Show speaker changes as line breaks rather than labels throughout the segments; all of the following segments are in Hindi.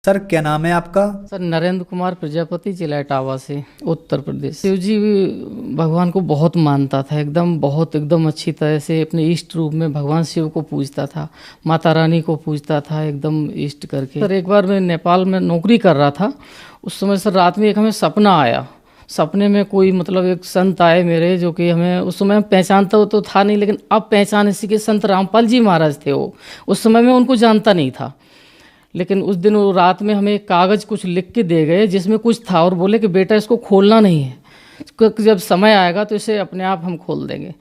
सर क्या नाम है आपका?
सर नरेंद्र कुमार प्रजापति, जिला इटावा से, उत्तर प्रदेश। शिव जी भी भगवान को बहुत मानता था, एकदम अच्छी तरह से अपने इष्ट रूप में भगवान शिव को पूजता था, माता रानी को पूजता था एकदम इष्ट करके। सर एक बार मैं नेपाल में नौकरी कर रहा था, उस समय सर रात में एक हमें सपना आया। सपने में कोई मतलब एक संत आए मेरे, जो कि हमें उस समय हम पहचानता तो था नहीं, लेकिन अब पहचान इसी के संत रामपाल जी महाराज थे वो। उस समय मैं उनको जानता नहीं था, लेकिन उस दिन वो रात में हमें एक कागज़ कुछ लिख के दे गए जिसमें कुछ था, और बोले कि बेटा इसको खोलना नहीं है, जब समय आएगा तो इसे अपने आप हम खोल देंगे।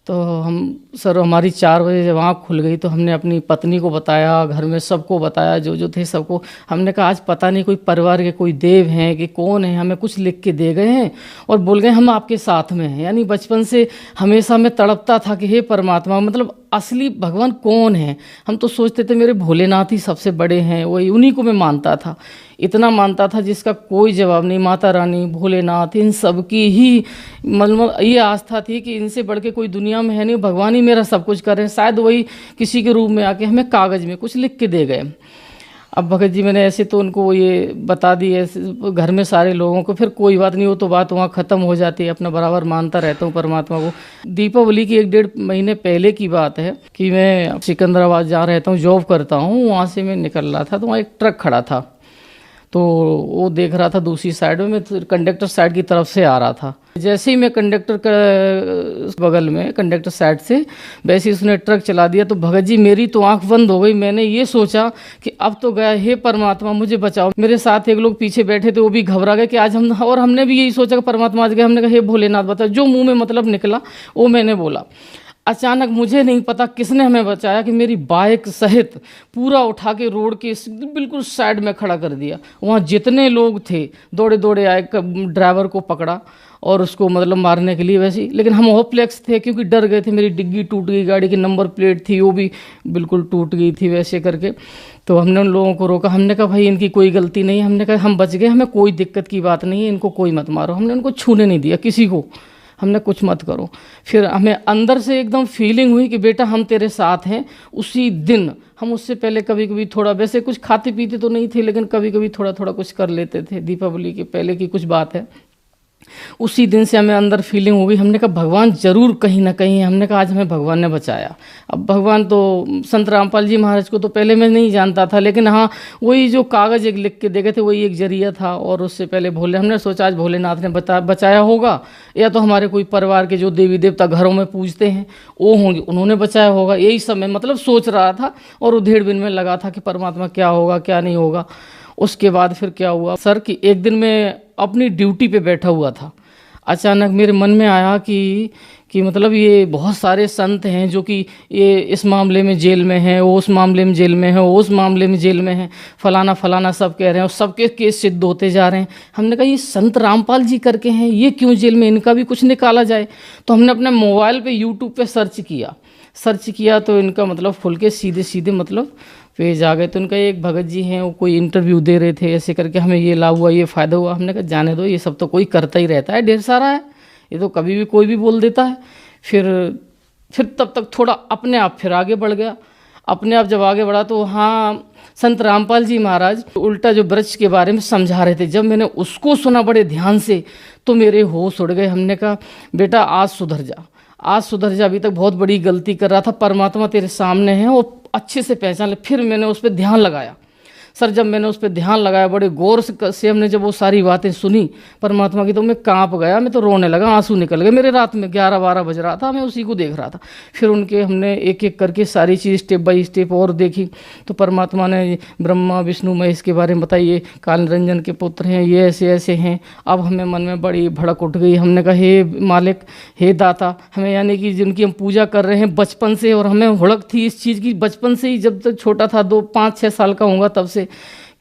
तो हम सर हमारी 4 बजे जब आँख खुल गई तो हमने अपनी पत्नी को बताया, घर में सबको बताया, जो जो थे सबको। हमने कहा आज पता नहीं कोई परिवार के कोई देव हैं कि कौन है, हमें कुछ लिख के दे गए हैं और बोल गए हम आपके साथ में हैं। यानी बचपन से हमेशा मैं तड़पता था कि हे परमात्मा, मतलब असली भगवान कौन है। हम तो सोचते थे मेरे भोलेनाथ ही सबसे बड़े हैं, वही उन्हीं को मैं मानता था, इतना मानता था जिसका कोई जवाब नहीं। माता रानी, भोलेनाथ, इन सब की ही मतलब ये आस्था थी कि इनसे बढ़ के कोई दुनिया में है नहीं, भगवान ही मेरा सब कुछ कर रहे हैं। शायद वही किसी के रूप में आके हमें कागज़ में कुछ लिख के दे गए। अब भगत जी मैंने ऐसे तो उनको ये बता दी ऐसे घर में सारे लोगों को, फिर कोई बात नहीं, वो तो बात वहाँ ख़त्म हो जाती है। अपना बराबर मानता रहता हूँ परमात्मा को। दीपावली की 1-1.5 महीने पहले की बात है कि मैं सिकंदराबाद जा रहता हूँ, जॉब करता हूँ, वहाँ से मैं निकल रहा था तो वहाँ एक ट्रक खड़ा था, तो वो देख रहा था दूसरी साइड में, मैं कंडक्टर साइड की तरफ से आ रहा था। जैसे ही मैं कंडक्टर का बगल में कंडक्टर साइड से वैसे ही उसने ट्रक चला दिया, तो भगत जी मेरी तो आंख बंद हो गई। मैंने ये सोचा कि अब तो गया, हे परमात्मा मुझे बचाओ। मेरे साथ एक लोग पीछे बैठे थे, वो भी घबरा गए कि आज हम, और हमने भी यही सोचा कि परमात्मा आज गए। हमने कहा हे भोलेनाथ बचाओ। जो मुँह में मतलब निकला वो मैंने बोला। अचानक मुझे नहीं पता किसने हमें बचाया कि मेरी बाइक सहित पूरा उठा के रोड के बिल्कुल साइड में खड़ा कर दिया। वहाँ जितने लोग थे दौड़े दौड़े आए, ड्राइवर को पकड़ा और उसको मतलब मारने के लिए वैसे ही। लेकिन हम होपलेस थे क्योंकि डर गए थे, मेरी डिग्गी टूट गई, गाड़ी की नंबर प्लेट थी वो भी बिल्कुल टूट गई थी वैसे करके। तो हमने उन लोगों को रोका, हमने कहा भाई इनकी कोई गलती नहीं है, हमने कहा हम बच गए, हमें कोई दिक्कत की बात नहीं है, इनको कोई मत मारो। हमने उनको छूने नहीं दिया किसी को, हमने कुछ मत करो। फिर हमें अंदर से एकदम फीलिंग हुई कि बेटा हम तेरे साथ हैं। उसी दिन हम, उससे पहले कभी कभी थोड़ा वैसे कुछ खाते पीते तो नहीं थे, लेकिन कभी कभी थोड़ा थोड़ा कुछ कर लेते थे। दीपावली के पहले की कुछ बात है। उसी दिन से हमें अंदर फीलिंग हो गई, हमने कहा भगवान जरूर कहीं ना कहीं, हमने कहा आज हमें भगवान ने बचाया। अब भगवान तो संत रामपाल जी महाराज को तो पहले मैं नहीं जानता था, लेकिन हाँ वही जो कागज़ एक लिख के दे गए थे वही एक जरिया था। और उससे पहले हमने सोचा आज भोलेनाथ ने बचाया होगा, या तो हमारे कोई परिवार के जो देवी देवता घरों में पूजते हैं वो होंगे, उन्होंने बचाया होगा। यही सब मैं मतलब सोच रहा था और उधेड़ बिन में लगा था कि परमात्मा क्या होगा क्या नहीं होगा। उसके बाद फिर क्या हुआ सर कि एक दिन मैं अपनी ड्यूटी पे बैठा हुआ था, अचानक मेरे मन में आया कि मतलब ये बहुत सारे संत हैं जो कि ये इस मामले में जेल में हैं, वो उस मामले में जेल में है, वो उस मामले में जेल में है, फलाना फलाना सब कह रहे हैं और सबके केस सिद्ध होते जा रहे हैं। हमने कहा ये संत रामपाल जी करके हैं, ये क्यों जेल में, इनका भी कुछ निकाला जाए। तो हमने अपने मोबाइल पे यूट्यूब पे सर्च किया तो इनका मतलब खुल के सीधे सीधे मतलब पेज आ गए। तो उनका एक भगत जी हैं, वो कोई इंटरव्यू दे रहे थे, ऐसे करके हमें ये लाभ हुआ, ये फ़ायदा हुआ। हमने कहा जाने दो, ये सब तो कोई करता ही रहता है, ढेर सारा है, ये तो कभी भी कोई भी बोल देता है। फिर तब तक थोड़ा अपने आप फिर आगे बढ़ गया। अपने आप जब आगे बढ़ा तो हाँ संत रामपाल जी महाराज उल्टा जो वृक्ष के बारे में समझा रहे थे, जब मैंने उसको सुना बड़े ध्यान से तो मेरे होश उड़ गए। हमने कहा बेटा आज सुधर जा, आज सुधर जा, अभी तक बहुत बड़ी गलती कर रहा था, परमात्मा तेरे सामने है, वो अच्छे से पहचान ले। फिर मैंने उस पर ध्यान लगाया सर, जब मैंने उस पर ध्यान लगाया बड़े गौर से हमने जब वो सारी बातें सुनी परमात्मा की, तो मैं कांप गया, मैं तो रोने लगा, आंसू निकल गए मेरे। रात में 11-12 बज रहा था, मैं उसी को देख रहा था। फिर उनके हमने एक एक करके सारी चीज़ स्टेप बाय स्टेप और देखी। तो परमात्मा ने ब्रह्मा विष्णु महेश के बारे में बताइए, काल निरंजन के पुत्र हैं, ये ऐसे ऐसे हैं। अब हमें मन में बड़ी भड़क उठ गई। हमने कहा हे मालिक, हे दाता, हमें यानी कि जिनकी हम पूजा कर रहे हैं बचपन से, और हमें हुड़क थी इस चीज़ की बचपन से ही, जब तक छोटा था 2-5-6 साल का होगा तब से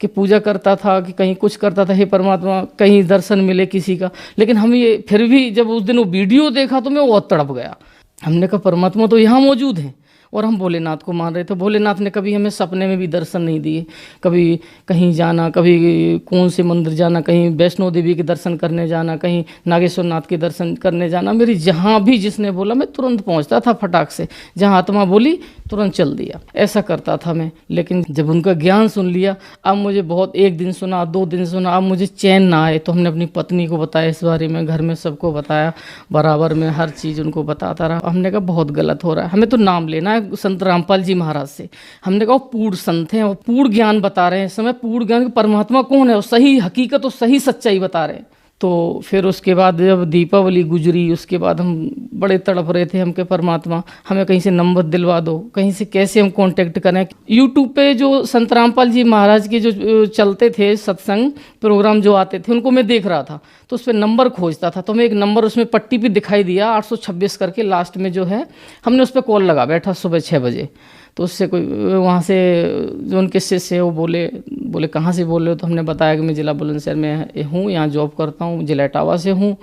कि पूजा करता था कि कहीं कुछ करता था, हे परमात्मा कहीं दर्शन मिले किसी का। लेकिन हम ये फिर भी जब उस दिन वो वीडियो देखा तो मैं बहुत तड़प गया। हमने कहा परमात्मा तो यहाँ मौजूद हैं, और हम भोलेनाथ को मान रहे थे। भोलेनाथ ने कभी हमें सपने में भी दर्शन नहीं दिए। कभी कहीं जाना, कभी कौन से मंदिर जाना, कहीं वैष्णो देवी के दर्शन करने जाना, कहीं नागेश्वर नाथ के दर्शन करने जाना, मेरी जहाँ भी जिसने बोला मैं तुरंत पहुँचता था फटाक से। जहाँ आत्मा बोली तुरंत चल दिया, ऐसा करता था मैं। लेकिन जब उनका ज्ञान सुन लिया, अब मुझे बहुत, एक दिन सुना, 2 दिन सुना, अब मुझे चैन ना आए। तो हमने अपनी पत्नी को बताया इस बारे में, घर में सबको बताया, बराबर में हर चीज़ उनको बताता रहा। हमने कहा बहुत गलत हो रहा है, हमें तो नाम लेना है संत रामपाल जी महाराज से। हमने कहा वो पूर्ण संत हैं, वो पूर्ण ज्ञान बता रहे हैं इस समय, पूर्ण ज्ञान परमात्मा कौन है, वो सही हकीकत और सही सच्चाई बता रहे हैं। तो फिर उसके बाद जब दीपावली गुजरी, उसके बाद हम बड़े तड़प रहे थे, हमके परमात्मा हमें कहीं से नंबर दिलवा दो, कहीं से कैसे हम कांटेक्ट करें। यूट्यूब पे जो संत रामपाल जी महाराज के जो चलते थे सत्संग प्रोग्राम जो आते थे, उनको मैं देख रहा था, तो उस पर नंबर खोजता था। तो हमें एक नंबर उसमें पट्टी पे दिखाई दिया 826 करके, लास्ट में जो है। हमने उस पर कॉल लगा बैठा सुबह 6 बजे। तो उससे कोई वहाँ से जो उनके शिष्य वो बोले कहाँ से बोल रहे हो। तो हमने बताया कि मैं ज़िला बुलंदशहर में हूँ, यहाँ जॉब करता हूँ, ज़िला इटावा से हूँ,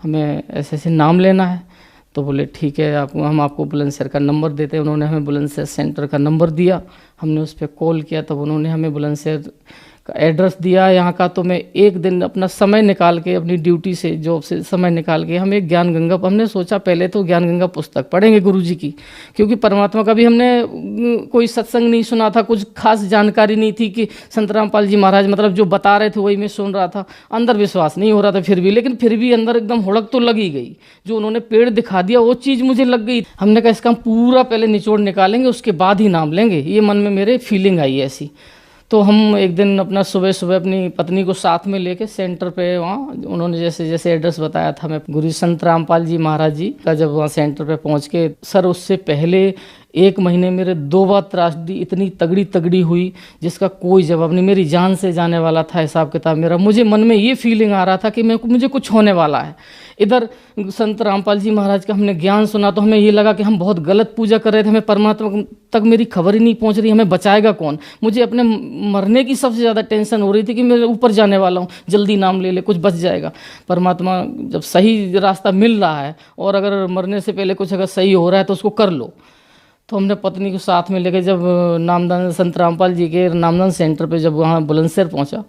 हमें ऐसे ऐसे नाम लेना है। तो बोले ठीक है, हम आपको बुलंदशहर का नंबर देते हैं। उन्होंने हमें बुलंदशहर सेंटर का नंबर दिया, हमने उस पर कॉल किया, तब उन्होंने हमें बुलंदशहर का एड्रेस दिया यहाँ का। तो मैं एक दिन अपना समय निकाल के, अपनी ड्यूटी से, जॉब से समय निकाल के, हम एक ज्ञान गंगा, हमने सोचा पहले तो ज्ञान गंगा पुस्तक पढ़ेंगे गुरुजी की, क्योंकि परमात्मा का भी हमने कोई सत्संग नहीं सुना था, कुछ खास जानकारी नहीं थी कि संत रामपाल जी महाराज मतलब जो बता रहे थे वही मैं सुन रहा था। अंदर विश्वास नहीं हो रहा था फिर भी, लेकिन फिर भी अंदर एकदम हुड़क तो लगी गई। जो उन्होंने पेड़ दिखा दिया वो चीज़ मुझे लग गई। हमने कहा इसका हम पूरा पहले निचोड़ निकालेंगे, उसके बाद ही नाम लेंगे, ये मन में मेरे फीलिंग आई ऐसी। तो हम एक दिन अपना सुबह सुबह अपनी पत्नी को साथ में लेके सेंटर पे, वहाँ उन्होंने जैसे जैसे एड्रेस बताया था, मैं गुरु संत रामपाल जी महाराज जी का जब वहाँ सेंटर पे पहुँच के, सर उससे पहले 1 महीने मेरे 2 बार त्रासदी इतनी तगड़ी तगड़ी हुई जिसका कोई जवाब नहीं। मेरी जान से जाने वाला था हिसाब किताब मेरा। मुझे मन में ये फीलिंग आ रहा था कि मुझे कुछ होने वाला है। इधर संत रामपाल जी महाराज का हमने ज्ञान सुना, तो हमें ये लगा कि हम बहुत गलत पूजा कर रहे थे, हमें परमात्मा तक मेरी खबर ही नहीं पहुंच रही, हमें बचाएगा कौन। मुझे अपने मरने की सबसे ज़्यादा टेंशन हो रही थी कि मैं ऊपर जाने वाला हूँ, जल्दी नाम ले ले, कुछ बच जाएगा। परमात्मा जब सही रास्ता मिल रहा है और अगर मरने से पहले कुछ अगर सही हो रहा है तो उसको कर लो। तो हमने पत्नी को साथ में लेकर जब नामदान संत रामपाल जी के नामदान सेंटर पे जब वहाँ बुलंदशहर पहुँचा,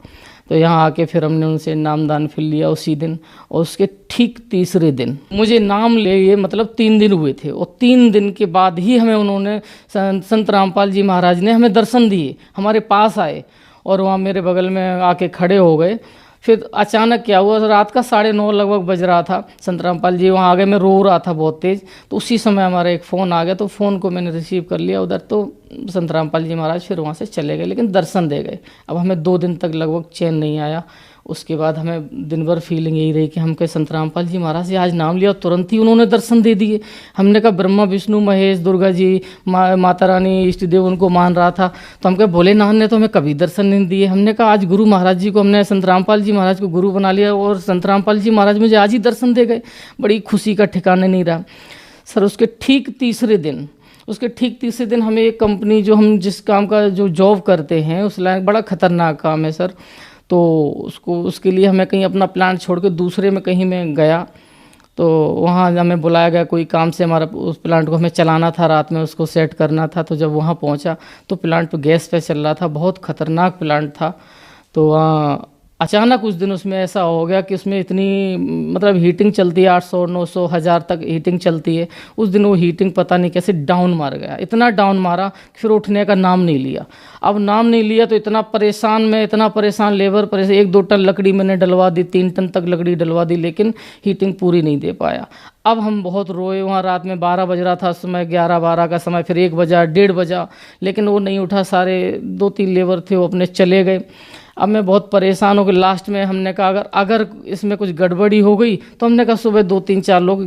तो यहाँ आके फिर हमने उनसे नामदान फिर लिया उसी दिन। और उसके ठीक तीसरे दिन मुझे नाम ले, ये मतलब 3 दिन हुए थे, और 3 दिन के बाद ही हमें उन्होंने संत रामपाल जी महाराज ने हमें दर्शन दिए, हमारे पास आए और वहाँ मेरे बगल में आके खड़े हो गए। फिर अचानक क्या हुआ, रात का 9:30 लगभग बज रहा था, संत रामपाल जी वहाँ आ गए, मैं रो रहा था बहुत तेज़। तो उसी समय हमारा एक फ़ोन आ गया, तो फ़ोन को मैंने रिसीव कर लिया उधर। तो संत रामपाल जी महाराज फिर वहाँ से चले गए, लेकिन दर्शन दे गए। अब हमें 2 दिन तक लगभग चैन नहीं आया। उसके बाद हमें दिन भर फीलिंग यही रही कि हम कहे संत रामपाल जी महाराज से आज नाम लिया, तुरंत ही उन्होंने दर्शन दे दिए। हमने कहा ब्रह्मा विष्णु महेश दुर्गा जी माता रानी इष्ट देव उनको मान रहा था, तो हम कहे भोलेनाथ ने तो हमें कभी दर्शन नहीं दिए। हमने कहा आज गुरु महाराज जी को, हमने संत रामपाल जी महाराज को गुरु बना लिया और संत रामपाल जी महाराज मुझे आज ही दर्शन दे गए। बड़ी खुशी का ठिकाने नहीं रहा सर। उसके ठीक तीसरे दिन हमें एक कंपनी, जो हम जिस काम का जो जॉब करते हैं उस लाइन, बड़ा खतरनाक काम है सर। तो उसके लिए हमें कहीं अपना प्लांट छोड़ के दूसरे में कहीं मैं गया, तो वहाँ हमें बुलाया गया कोई काम से। हमारा उस प्लांट को हमें चलाना था, रात में उसको सेट करना था। तो जब वहाँ पहुँचा तो प्लांट तो गैस पे चल रहा था, बहुत ख़तरनाक प्लांट था। तो वहाँ अचानक उस दिन उसमें ऐसा हो गया कि उसमें इतनी मतलब हीटिंग चलती है, 800 900 1000 तक हीटिंग चलती है। उस दिन वो हीटिंग पता नहीं कैसे डाउन मार गया, इतना डाउन मारा फिर उठने का नाम नहीं लिया। अब नाम नहीं लिया तो इतना परेशान, लेबर परेशान। 1-2 टन लकड़ी मैंने डलवा दी, 3 टन तक लकड़ी डलवा दी, लेकिन हीटिंग पूरी नहीं दे पाया। अब हम बहुत रोए। वहाँ रात में 12 बज रहा था उस समय, 11-12 का समय, फिर 1 बजा, 1:30 बजा, लेकिन वो नहीं उठा। सारे 2-3 लेबर थे वो अपने चले गए। अब मैं बहुत परेशान हो गई। लास्ट में हमने कहा अगर इसमें कुछ गड़बड़ी हो गई तो हमने कहा सुबह 2-3-4 लोग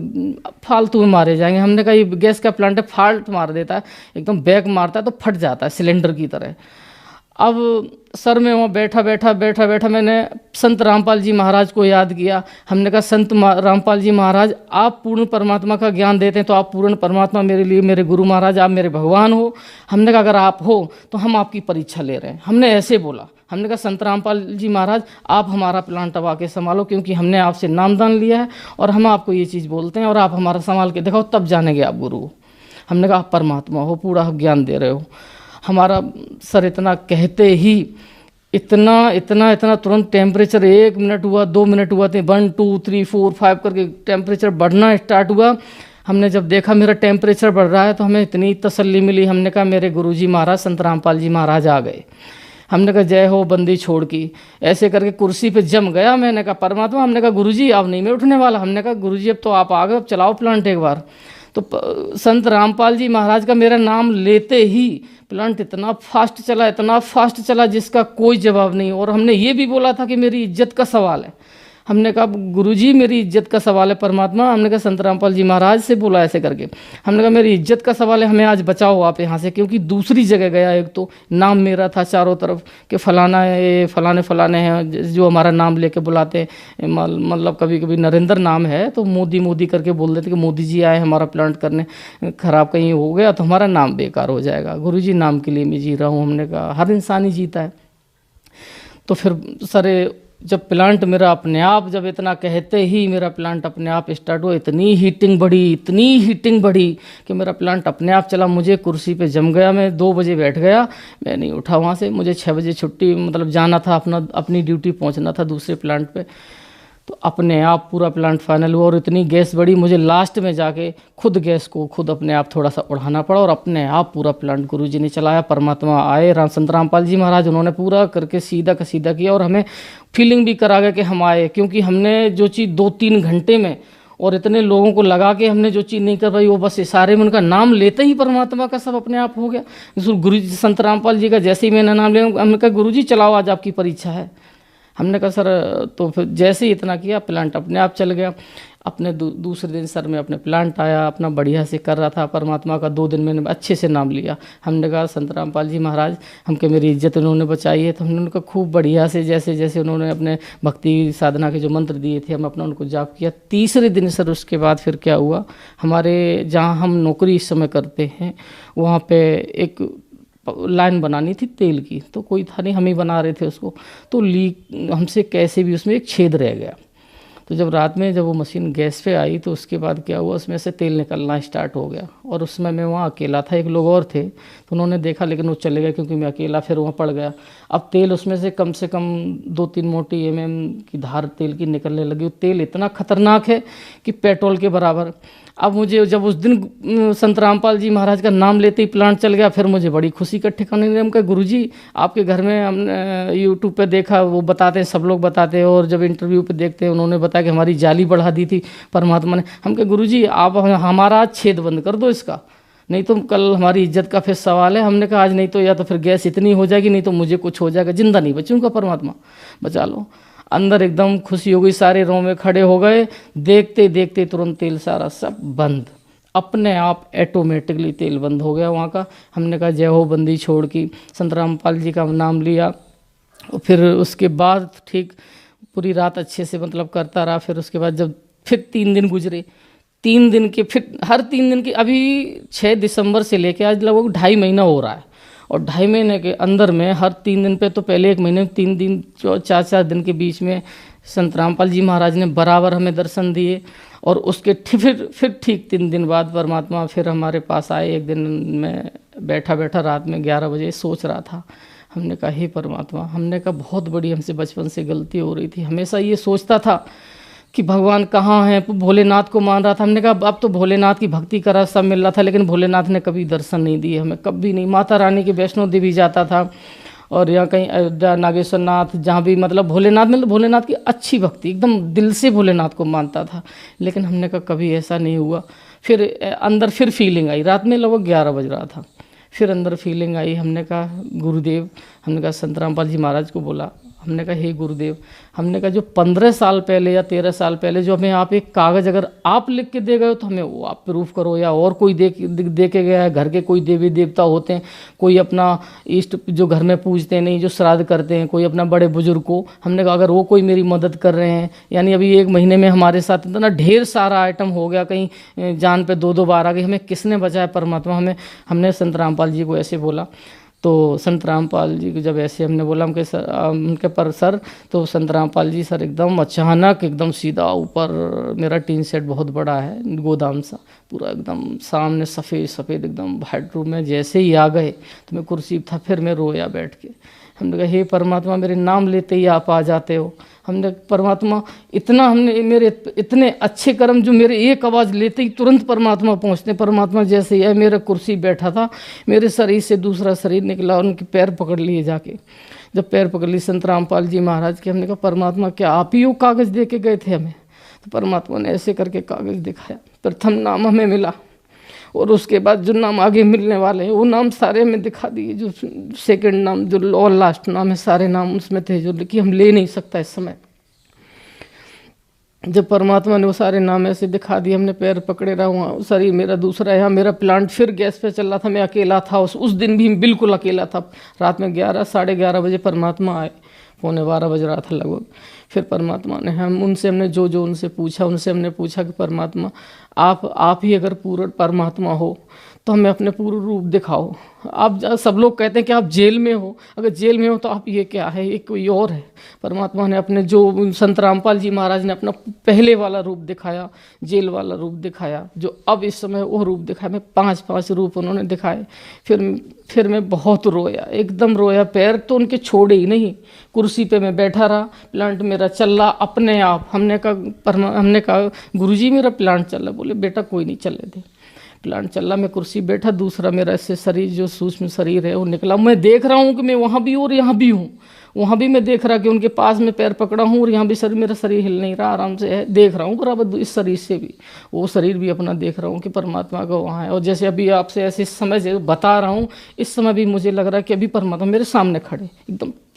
फालतू में मारे जाएंगे। हमने कहा ये गैस का प्लांट है, फाल्ट मार देता है, एकदम बैक मारता है तो फट जाता है सिलेंडर की तरह। अब सर में वहाँ बैठा मैंने संत रामपाल जी महाराज को याद किया। हमने कहा संत रामपाल जी महाराज, आप पूर्ण परमात्मा का ज्ञान देते हैं तो आप पूर्ण परमात्मा मेरे लिए, मेरे गुरु महाराज, आप मेरे भगवान हो। हमने कहा अगर आप हो तो हम आपकी परीक्षा ले रहे हैं। हमने ऐसे बोला। हमने कहा संत रामपाल जी महाराज, आप हमारा प्लांट अब आके संभालो, क्योंकि हमने आपसे नामदान लिया है और हम आपको ये चीज़ बोलते हैं और आप हमारा संभाल के दिखाओ, तब जानेंगे आप गुरु। हमने कहा आप परमात्मा हो, पूरा ज्ञान दे रहे हो। हमारा सर इतना कहते ही इतना इतना इतना तुरंत टेम्परेचर 1 मिनट हुआ, 2 मिनट हुआ थे, 1 2 3 4 5 करके टेम्परेचर बढ़ना स्टार्ट हुआ। हमने जब देखा मेरा टेम्परेचर बढ़ रहा है तो हमें इतनी तसल्ली मिली। हमने कहा मेरे गुरुजी महाराज संत रामपाल जी महाराज आ गए। हमने कहा जय हो बंदी छोड़ की, ऐसे करके कुर्सी पे जम गया। मैंने कहा परमात्मा, हमने कहा गुरुजी अब नहीं मैं उठने वाला। हमने कहा गुरुजी अब तो आप आ गए, अब चलाओ प्लांट एक बार। तो संत रामपाल जी महाराज का मेरा नाम लेते ही प्लांट इतना फास्ट चला, इतना फास्ट चला जिसका कोई जवाब नहीं। और हमने ये भी बोला था कि मेरी इज्जत का सवाल है। हमने कहा गुरुजी मेरी इज्जत का सवाल है परमात्मा। हमने कहा संत रामपाल जी महाराज से बोला ऐसे करके। हमने कहा मेरी इज्जत का सवाल है, हमें आज बचाओ आप यहाँ से, क्योंकि दूसरी जगह गया। एक तो नाम मेरा था चारों तरफ कि फलाना ये फलाने फलाने हैं जो हमारा नाम लेके बुलाते हैं। मतलब कभी कभी नरेंद्र नाम है तो मोदी मोदी करके बोल देते कि मोदी जी आए हमारा प्लांट करने, ख़राब कहीं हो गया तो हमारा नाम बेकार हो जाएगा। गुरुजी नाम के लिए मैं जी रहा हूँ। हमने कहा हर इंसान ही जीता है। तो फिर सर जब प्लांट मेरा अपने आप, जब इतना कहते ही मेरा प्लांट अपने आप स्टार्ट हुआ, इतनी हीटिंग बढ़ी कि मेरा प्लांट अपने आप चला। मुझे कुर्सी पे जम गया। मैं 2 बजे बैठ गया, मैं नहीं उठा वहाँ से। मुझे 6 बजे छुट्टी, मतलब जाना था, अपनी ड्यूटी पहुँचना था दूसरे प्लांट पे। तो अपने आप पूरा प्लांट फाइनल हुआ और इतनी गैस बढ़ी, मुझे लास्ट में जाके खुद गैस को खुद अपने आप थोड़ा सा उड़ाना पड़ा और अपने आप पूरा प्लांट गुरुजी ने चलाया। परमात्मा आए, संत रामपाल जी महाराज, उन्होंने पूरा करके सीधा का सीधा किया और हमें फीलिंग भी करा गया कि हम आए। क्योंकि हमने जो चीज़ 2-3 घंटे में और इतने लोगों को लगा के हमने जो चीज़ नहीं कर पाई, वो बस इशारे में उनका नाम लेते ही परमात्मा का सब अपने आप हो गया। गुरु जी संत रामपाल जी का जैसे ही मैंने नाम लिया, हमने कहा गुरुजी चलाओ आज आपकी परीक्षा है। हमने कहा सर, तो फिर जैसे ही इतना किया प्लांट अपने आप चल गया। अपने दूसरे दिन सर मैं अपने प्लांट आया, अपना बढ़िया से कर रहा था। परमात्मा का 2 दिन मैंने अच्छे से नाम लिया। हमने कहा संत रामपाल जी महाराज हमके मेरी इज्जत उन्होंने बचाई है। तो हमने उनका खूब बढ़िया से जैसे जैसे उन्होंने अपने भक्ति साधना के जो मंत्र दिए थे हम अपना उनको जाप किया। तीसरे दिन सर उसके बाद फिर क्या हुआ, हमारे जहाँ हम नौकरी इस समय करते हैं वहाँ पे एक लाइन बनानी थी तेल की, तो कोई था नहीं, हम ही बना रहे थे उसको। तो लीक हमसे कैसे भी उसमें एक छेद रह गया। तो जब रात में जब वो मशीन गैस पे आई तो उसके बाद क्या हुआ, उसमें से तेल निकलना स्टार्ट हो गया। और उसमें मैं वहाँ अकेला था, एक लोग और थे तो उन्होंने देखा, लेकिन वो चले गए क्योंकि मैं अकेला फिर वहाँ पड़ गया। अब तेल उसमें से कम 2-3 मोटी की धार तेल की निकलने लगी। वो तेल इतना खतरनाक है कि पेट्रोल के बराबर। अब मुझे जब उस दिन संत रामपाल जी महाराज का नाम लेते ही प्लांट चल गया, फिर मुझे बड़ी खुशी का ठिकाना नहीं। हम कहा गुरुजी आपके घर में हमने यूट्यूब पे देखा, वो बताते हैं, सब लोग बताते हैं, और जब इंटरव्यू पे देखते हैं उन्होंने बताया कि हमारी जाली बढ़ा दी थी परमात्मा ने। हम कहा गुरुजी आप हमारा आज छेद बंद कर दो इसका, नहीं तो कल हमारी इज्जत का फिर सवाल है। हमने कहा आज नहीं तो या तो फिर गैस इतनी हो जाएगी, नहीं तो मुझे कुछ हो जाएगा, जिंदा नहीं बचूंगा, परमात्मा बचा लो। अंदर एकदम खुशी हो गई, सारे रो में खड़े हो गए। देखते देखते तुरंत तेल सारा सब बंद, अपने आप ऑटोमेटिकली तेल बंद हो गया वहाँ का। हमने कहा जय हो बंदी छोड़ की, संत रामपाल जी का नाम लिया। और फिर उसके बाद ठीक पूरी रात अच्छे से मतलब करता रहा। फिर उसके बाद जब फिर 3 दिन गुजरे, 3 दिन के फिर हर 3 दिन के, अभी 6 दिसंबर से लेके आज लगभग 2.5 महीना हो रहा है। और 2.5 महीने के अंदर में हर 3 दिन पे, तो पहले 1 महीने में 3 दिन 4-4 दिन के बीच में संत रामपाल जी महाराज ने बराबर हमें दर्शन दिए। और उसके फिर ठीक 3 दिन बाद परमात्मा फिर हमारे पास आए। एक दिन मैं बैठा बैठा रात में 11 बजे सोच रहा था। हमने कहा हे परमात्मा, हमने कहा बहुत बड़ी हमसे बचपन से गलती हो रही थी। हमेशा ये सोचता था कि भगवान कहाँ है, भोलेनाथ को मान रहा था। हमने कहा अब तो भोलेनाथ की भक्ति करा, सब मिल रहा था, लेकिन भोलेनाथ ने कभी दर्शन नहीं दिए हमें, कभी नहीं। माता रानी के वैष्णो देवी जाता था और यहाँ कहीं अयोध्या नागेश्वर नाथ, जहाँ भी मतलब भोलेनाथ में, भोलेनाथ की अच्छी भक्ति, एकदम दिल से भोलेनाथ को मानता था। लेकिन हमने कहा कभी ऐसा नहीं हुआ। फिर अंदर फिर फीलिंग आई, रात में लगभग 11 बज रहा था, फिर अंदर फीलिंग आई। हमने कहा गुरुदेव, हमने कहा संत रामपाल जी महाराज को बोला, हमने कहा हे गुरुदेव, हमने कहा जो 15 साल पहले या 13 साल पहले जो हमें आप एक कागज़ अगर आप लिख के दे गए हो तो हमें वो आप प्रूफ करो, या और कोई दे के गया है। घर के कोई देवी देवता होते हैं, कोई अपना इष्ट जो घर में पूजते हैं, नहीं जो श्राद्ध करते हैं, कोई अपना बड़े बुजुर्ग को, हमने कहा अगर वो कोई मेरी मदद कर रहे हैं। यानी अभी 1 महीने में हमारे साथ इतना ढेर सारा आइटम हो गया, कहीं जान पे 2-2 बार आ गई, हमें किसने बचाया परमात्मा, हमने संत रामपाल जी को ऐसे बोला। तो संत रामपाल जी को जब ऐसे हमने बोला उनके सर, उनके पर सर, तो संत रामपाल जी सर एकदम अचानक एकदम सीधा ऊपर, मेरा टीन सेट बहुत बड़ा है गोदाम सा, पूरा एकदम सामने सफ़ेद सफ़ेद एकदम बेडरूम में जैसे ही आ गए तो मैं कुर्सी था, फिर मैं रोया बैठ के। हमने कहा हे परमात्मा, मेरे नाम लेते ही आप आ जाते हो। हमने परमात्मा इतना, हमने मेरे इतने अच्छे कर्म जो मेरे एक आवाज़ लेते ही तुरंत परमात्मा पहुँचते। परमात्मा जैसे ही मेरा कुर्सी बैठा था, मेरे शरीर से दूसरा शरीर निकला और उनके पैर पकड़ लिए जाके। जब पैर पकड़ लिए संत रामपाल जी महाराज के, हमने कहा परमात्मा क्या आप ही वो कागज़ दे के गए थे हमें? तो परमात्मा ने ऐसे करके कागज़ दिखाया, प्रथम नाम हमें मिला और उसके बाद जो नाम आगे मिलने वाले हैं वो नाम सारे हमें दिखा दिए। जो सेकंड नाम जो और लास्ट नाम है, सारे नाम उसमें थे जो कि हम ले नहीं सकता इस समय। जब परमात्मा ने वो सारे नाम ऐसे दिखा दिए, हमने पैर पकड़े रहा, वहाँ शरीर मेरा दूसरा, यहाँ मेरा प्लांट फिर गैस पे चल रहा था, मैं अकेला था। उस दिन भी बिल्कुल अकेला था। रात में 11 साढ़े 11 बजे परमात्मा आए, 11:15 बज रहा था लगभग। फिर परमात्मा ने हमने जो उनसे पूछा, उनसे हमने पूछा कि परमात्मा आप ही अगर पूर्ण परमात्मा हो तो हमें अपने पूर्ण रूप दिखाओ। आप सब लोग कहते हैं कि आप जेल में हो, अगर जेल में हो तो आप ये क्या है, ये कोई और है। परमात्मा ने अपने जो संत रामपाल जी महाराज ने अपना पहले वाला रूप दिखाया, जेल वाला रूप दिखाया, जो अब इस समय वो रूप दिखाया। मैं 5 रूप उन्होंने दिखाए। फिर मैं बहुत रोया, एकदम रोया। पैर तो उनके छोड़े ही नहीं, कुर्सी पे मैं बैठा रहा, प्लांट मेरा चल रहा अपने आप। हमने कहा गुरुजी मेरा प्लांट चल रहा। बोले बेटा कोई नहीं चलने दे, प्लांट चल रहा। मैं कुर्सी बैठा, दूसरा मेरा ऐसे शरीर जो सूक्ष्म शरीर है वो निकला। मैं देख रहा हूँ कि मैं वहाँ भी हूँ और यहाँ भी हूँ। वहाँ भी मैं देख रहा कि उनके पास में पैर पकड़ा हूँ और यहाँ भी शरीर, मेरा शरीर हिल नहीं रहा, आराम से है, देख रहा हूँ बराबर। इस शरीर से भी वो शरीर भी अपना देख रहा हूँ कि परमात्मा का वहाँ है। और जैसे अभी आपसे ऐसे समय से बता रहा हूँ, इस समय भी मुझे लग रहा है कि अभी परमात्मा मेरे सामने खड़े,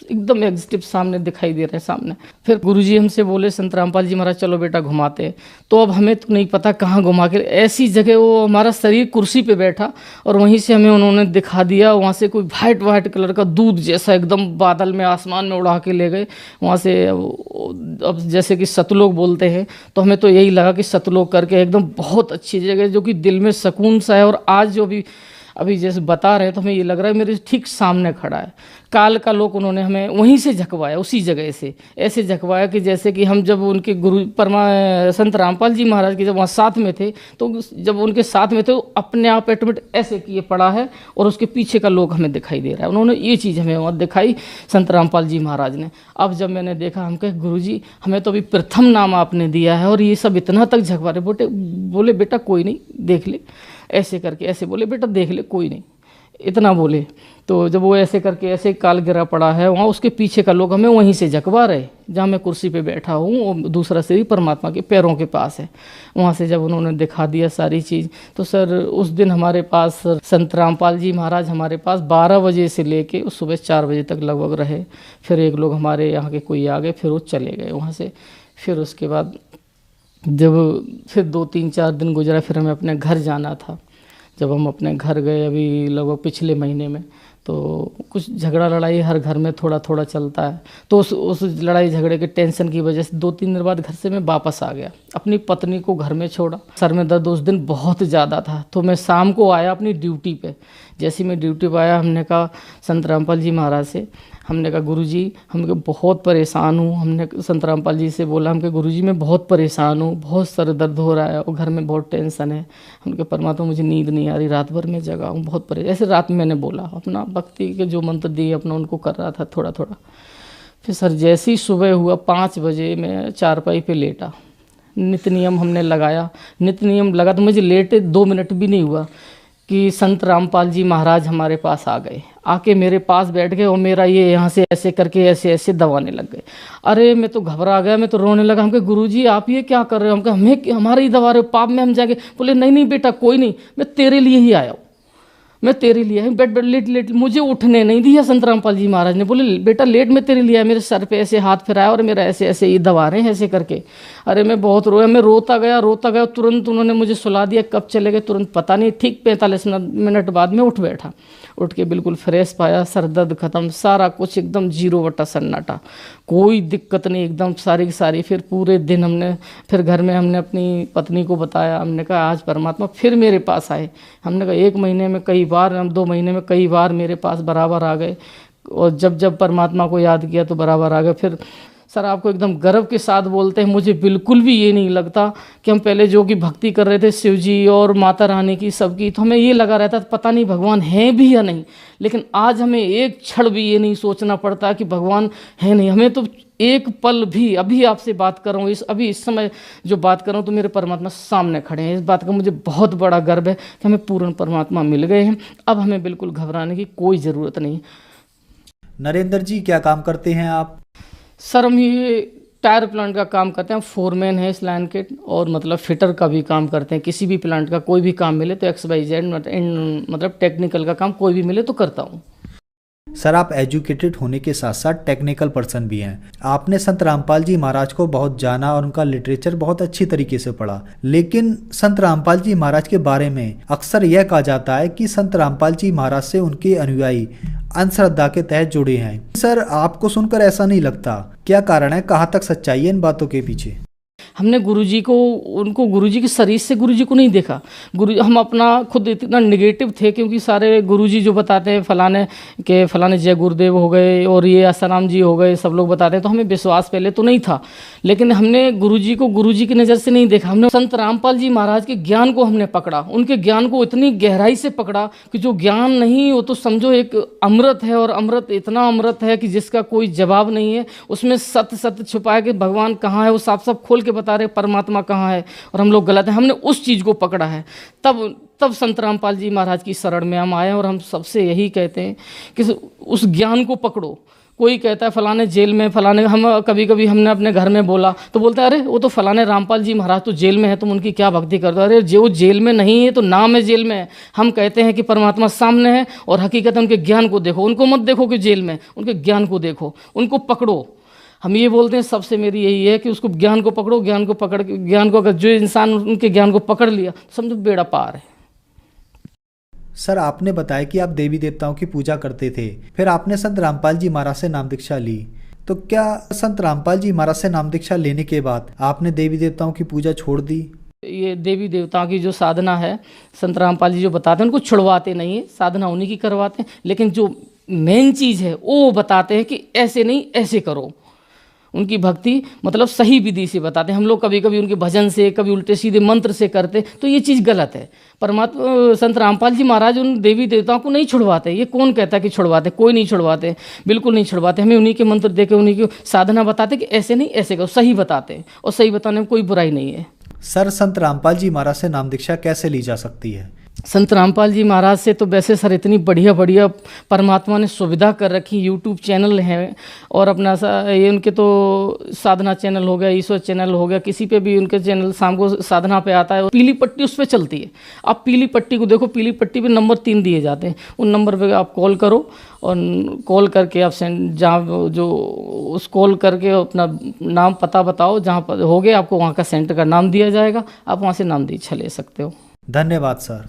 एकदम एग्जिटिव सामने दिखाई दे रहे हैं सामने। फिर गुरुजी हमसे बोले संत रामपाल जी महाराज चलो बेटा घुमाते हैं। तो अब हमें तो नहीं पता कहाँ घुमा के, ऐसी जगह वो हमारा शरीर कुर्सी पे बैठा और वहीं से हमें उन्होंने दिखा दिया। वहाँ से कोई वाइट कलर का दूध जैसा एकदम बादल में आसमान में उड़ा के ले गए। वहाँ से अब जैसे कि सतलोक बोलते हैं, तो हमें तो यही लगा कि सतलोक करके एकदम बहुत अच्छी जगह जो कि दिल में सुकून सा है। और आज जो भी अभी जैसे बता रहे हैं तो हमें ये लग रहा है मेरे ठीक सामने खड़ा है। काल का लोक उन्होंने हमें वहीं से झकवाया, उसी जगह से ऐसे झकवाया कि जैसे कि हम जब उनके गुरु संत रामपाल जी महाराज के जब वहाँ साथ में थे, तो जब उनके साथ में थे तो अपने आप ऑटोमेटिक ऐसे किए पड़ा है और उसके पीछे का लोक हमें दिखाई दे रहा है। उन्होंने ये चीज़ हमें वहाँ दिखाई संत रामपाल जी महाराज ने। अब जब मैंने देखा, हम कहे गुरुजी हमें तो अभी प्रथम नाम आपने दिया है और ये सब इतना तक झकवा रहे। बोले बेटा कोई नहीं, देख ले, ऐसे करके ऐसे बोले बेटा देख ले, कोई नहीं, इतना बोले। तो जब वो ऐसे करके ऐसे काल गिरा पड़ा है वहाँ, उसके पीछे का लोग हमें वहीं से झकवा रहे जहाँ मैं कुर्सी पे बैठा हूँ, वो दूसरा शरीर परमात्मा के पैरों के पास है। वहाँ से जब उन्होंने दिखा दिया सारी चीज़, तो सर उस दिन हमारे पास संत रामपाल जी महाराज हमारे पास 12 बजे से लेके उस सुबह 4 बजे तक लगभग रहे। फिर एक लोग हमारे यहाँ के कोई आ गए, फिर वो चले गए वहाँ से। फिर उसके बाद जब फिर 2-3-4 दिन गुजरा, फिर हमें अपने घर जाना था। जब हम अपने घर गए अभी लगभग पिछले महीने में, तो कुछ झगड़ा लड़ाई हर घर में थोड़ा थोड़ा चलता है। तो उस लड़ाई झगड़े के टेंशन की वजह से 2-3 दिन बाद घर से मैं वापस आ गया, अपनी पत्नी को घर में छोड़ा। सर में दर्द उस दिन बहुत ज़्यादा था, तो मैं शाम को आया अपनी ड्यूटी पे। जैसे ही मैं ड्यूटी पर आया, हमने कहा संत रामपाल जी महाराज से, हमने कहा गुरुजी हम बहुत परेशान हूँ। हमने संत रामपाल जी से बोला, हम कहा गुरुजी मैं बहुत परेशान हूँ, बहुत सर दर्द हो रहा है और घर में बहुत टेंशन है। हमने कहा परमात्मा मुझे नींद नहीं आ रही, रात भर में जगा हूँ, बहुत परेशान। ऐसे रात में मैंने बोला, अपना भक्ति के जो मंत्र दिए अपना उनको कर रहा था थोड़ा थोड़ा। फिर सर जैसे ही सुबह हुआ 5 बजे मैं चारपाई पे लेटा, नित्य नियम हमने लगाया। नित्य नियम लगा तो मुझे लेटे 2 मिनट भी नहीं हुआ कि संत रामपाल जी महाराज हमारे पास आ गए, आके मेरे पास बैठ गए और मेरा ये यहाँ से ऐसे करके ऐसे ऐसे दबाने लग गए। अरे मैं तो घबरा गया, मैं तो रोने लगा। हम कहे गुरुजी आप ये क्या कर रहे हो? हम कहे हमें हमारे ही दबा रहे हो, पाप में हम जाके। बोले नहीं बेटा कोई नहीं, मैं तेरे लिए ही आया हूँ, मैं तेरे लिए है। बेड लेट मुझे उठने नहीं दिया संत रामपाल जी महाराज ने। बोले बेटा लेट में तेरे लिए आया। मेरे सर पे ऐसे हाथ फिराया और मेरा ऐसे ऐसे ये दबा रहे हैं ऐसे करके। अरे मैं बहुत रोया, मैं रोता गया। तुरंत उन्होंने मुझे सुला दिया। कब चले गए तुरंत पता नहीं। ठीक 45 मिनट बाद में उठ बैठा, उठ के बिल्कुल फ्रेश पाया, सर दर्द खत्म, सारा कुछ एकदम 0 सन्नाटा, कोई दिक्कत नहीं, एकदम सारी की सारी। फिर पूरे दिन हमने फिर घर में हमने अपनी पत्नी को बताया। हमने कहा आज परमात्मा फिर मेरे पास आए। हमने कहा 1 महीने में कई बार, हम 2 महीने में कई बार मेरे पास बराबर आ गए, और जब जब परमात्मा को याद किया तो बराबर आ गए। फिर सर आपको एकदम गर्व के साथ बोलते हैं, मुझे बिल्कुल भी ये नहीं लगता कि हम पहले जो कि भक्ति कर रहे थे शिव जी और माता रानी की सबकी, तो हमें ये लगा रहता था पता नहीं भगवान है भी या नहीं। लेकिन आज हमें एक क्षण भी ये नहीं सोचना पड़ता कि भगवान है नहीं। हमें तो एक पल भी, अभी आपसे बात कर रहा हूँ, इस समय जो बात कर रहा हूँ, तो मेरे परमात्मा सामने खड़े हैं। इस बात का मुझे बहुत बड़ा गर्व है कि हमें पूर्ण परमात्मा मिल गए हैं। अब हमें बिल्कुल घबराने की कोई ज़रूरत नहीं।
नरेंद्र जी, क्या काम करते हैं आप?
सर हम ये टायर प्लांट का काम करते हैं, फोरमैन है इस लाइन के, और मतलब फिटर का भी काम करते हैं। किसी भी प्लांट का कोई भी काम मिले तो XYZ मतलब टेक्निकल का काम कोई भी मिले तो करता हूँ।
सर, आप एजुकेटेड होने के साथ साथ टेक्निकल पर्सन भी हैं। आपने संत रामपाल जी महाराज को बहुत जाना और उनका लिटरेचर बहुत अच्छी तरीके से पढ़ा, लेकिन संत रामपाल जी महाराज के बारे में अक्सर यह कहा जाता है कि संत रामपाल जी महाराज से उनके अनुयायी अंधश्रद्धा के तहत जुड़े हैं। सर, आपको सुनकर ऐसा नहीं लगता? क्या कारण है? कहाँ तक सच्चाई है इन बातों के पीछे?
हमने गुरुजी को, उनको गुरुजी के शरीर से गुरुजी को नहीं देखा। हम अपना खुद इतना निगेटिव थे, क्योंकि सारे गुरुजी जो बताते हैं फलाने जय गुरुदेव हो गए और ये आसाराम जी हो गए, सब लोग बताते हैं, तो हमें विश्वास पहले तो नहीं था। लेकिन हमने गुरुजी को गुरुजी की नज़र से नहीं देखा। हमने संत रामपाल जी महाराज के ज्ञान को हमने पकड़ा, उनके ज्ञान को इतनी गहराई से पकड़ा कि जो ज्ञान नहीं, वो तो समझो एक अमृत है, और अमृत इतना अमृत है कि जिसका कोई जवाब नहीं है। उसमें सत्य सत्य छुपाया कि भगवान कहाँ है, वो साफ साफ खोल के बता रहे परमात्मा कहाँ है, और हम लोग गलत हैं। हमने उस चीज़ को पकड़ा है। तब संत रामपाल जी महाराज की शरण में हम आए, और हम सबसे यही कहते हैं कि उस ज्ञान को पकड़ो। कोई कहता है फलाने जेल में, फलाने, हम कभी कभी हमने अपने घर में बोला तो बोलते हैं अरे वो तो फलाने रामपाल जी महाराज तो जेल में है, तुम उनकी क्या भक्ति करते हो? अरे जो जेल में नहीं है तो नाम है जेल में है। हम कहते हैं कि परमात्मा सामने है, और हकीकत उनके ज्ञान को देखो। उनको मत देखो कि जेल में, उनके ज्ञान को देखो, उनको पकड़ो। हम ये बोलते हैं, सबसे मेरी यही है कि उसको ज्ञान को पकड़ो। ज्ञान को पकड़ के, ज्ञान को अगर जो इंसान उनके ज्ञान को पकड़ लिया, समझो बेड़ा पार है।
सर, आपने बताया कि आप देवी देवताओं की पूजा करते थे, फिर आपने संत रामपाल जी महाराज से नाम दीक्षा ली, तो क्या संत रामपाल जी महाराज से नाम दीक्षा लेने के बाद आपने देवी देवताओं की पूजा छोड़ दी?
ये देवी देवताओं की जो साधना है, संत रामपाल जी जो बताते हैं, उनको छुड़वाते नहीं है, साधना उन्हीं की करवाते हैं। लेकिन जो मेन चीज़ है वो बताते हैं कि ऐसे नहीं ऐसे करो। उनकी भक्ति मतलब सही विधि से बताते हैं। हम लोग कभी कभी उनके भजन से, कभी उल्टे सीधे मंत्र से करते, तो ये चीज़ गलत है। परमात्मा संत रामपाल जी महाराज उन देवी देवताओं को नहीं छुड़वाते। ये कौन कहता है कि छुड़वाते? कोई नहीं छुड़वाते, बिल्कुल नहीं छुड़वाते। हमें उन्हीं के मंत्र देके, उन्हीं की साधना बताते कि ऐसे नहीं ऐसे करो, सही बताते हैं, और सही बताने में कोई बुराई नहीं है।
सर, संत रामपाल जी महाराज से नाम दीक्षा कैसे ली जा सकती है?
संत रामपाल जी महाराज से तो वैसे सर इतनी बढ़िया बढ़िया परमात्मा ने सुविधा कर रखी। यूट्यूब चैनल है, और अपना ये उनके तो साधना चैनल हो गया, ईश्वर चैनल हो गया, किसी पे भी उनके चैनल शाम को साधना पे आता है। पीली पट्टी उस पर चलती है। आप पीली पट्टी को देखो, पीली पट्टी पे नंबर 3 दिए जाते हैं। उन नंबर पे आप कॉल करो, और कॉल करके आप जहाँ जो उस कॉल करके अपना नाम पता बताओ, जहाँ पर हो गया आपको वहाँ का सेंटर का नाम दिया जाएगा। आप वहाँ से नाम दीक्षा ले सकते हो।
धन्यवाद सर।